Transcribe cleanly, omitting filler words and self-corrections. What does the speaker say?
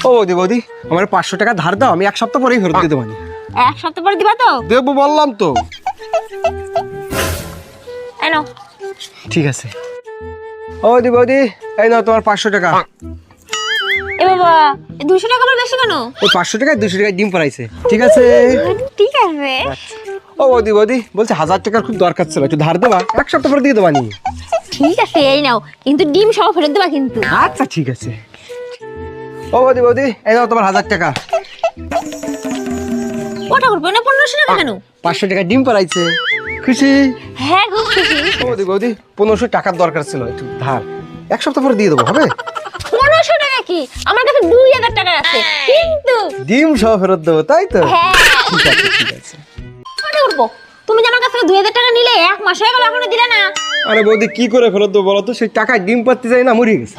ও বৌদি বৌদি, আমার 500 টাকা ধার দাও, আমি 1 সপ্তাহ পরেই ফেরত দিতে পারি। 1 সপ্তাহ পরে দিবা তো? দেবো বললাম তো। এই নাও। ঠিক আছে। ও বৌদি বৌদি, এই নাও তোমার 500 টাকা। এ বাবা, 200 টাকা আবার বেশি কেন? ওই 500 টাকায় 200 টাকায় ডিম পড়াইছে। ঠিক আছে। ঠিক আছে। ও বৌদি বৌদি, বলছে 1000 টাকার খুব দরকার ছিল, একটু ধার দেবা, 1 সপ্তাহ পরে দিয়ে দেবা নি। ঠিক আছে, এই নাও, কিন্তু ডিম সহ ফেরত দেবা কিন্তু। আচ্ছা ঠিক আছে। ও বৌদি বৌদি, এই নাও তোমার 1000 টাকা। ওটা করবো না, 1500 টাকা কেন? 500 টাকা ডিম পড়াইছে, খুশি? হ্যাঁ খুব খুশি। ও বৌদি বৌদি, 1500 টাকার দরকার ছিল, একটু ধার 1 সপ্তাহ পরে দিয়ে দেবো, হবে? 1500 টাকা কি? আমার কাছে 2000 টাকা আছে, কিন্তু ডিম সহ ফেরত দেবো, তাই তো? হ্যাঁ। ঠিক আছে ঠিক আছে। ওটা করবো। তুমি যে আমার কাছ থেকে 2000 টাকা নিলে 1 মাস হয়ে গেল, এখনো দিলে না। আরে বৌদি, কি করে ফেরত দেবো বলো তো? সেই টাকায় ডিম পাততে যাই না, মরে গেছে।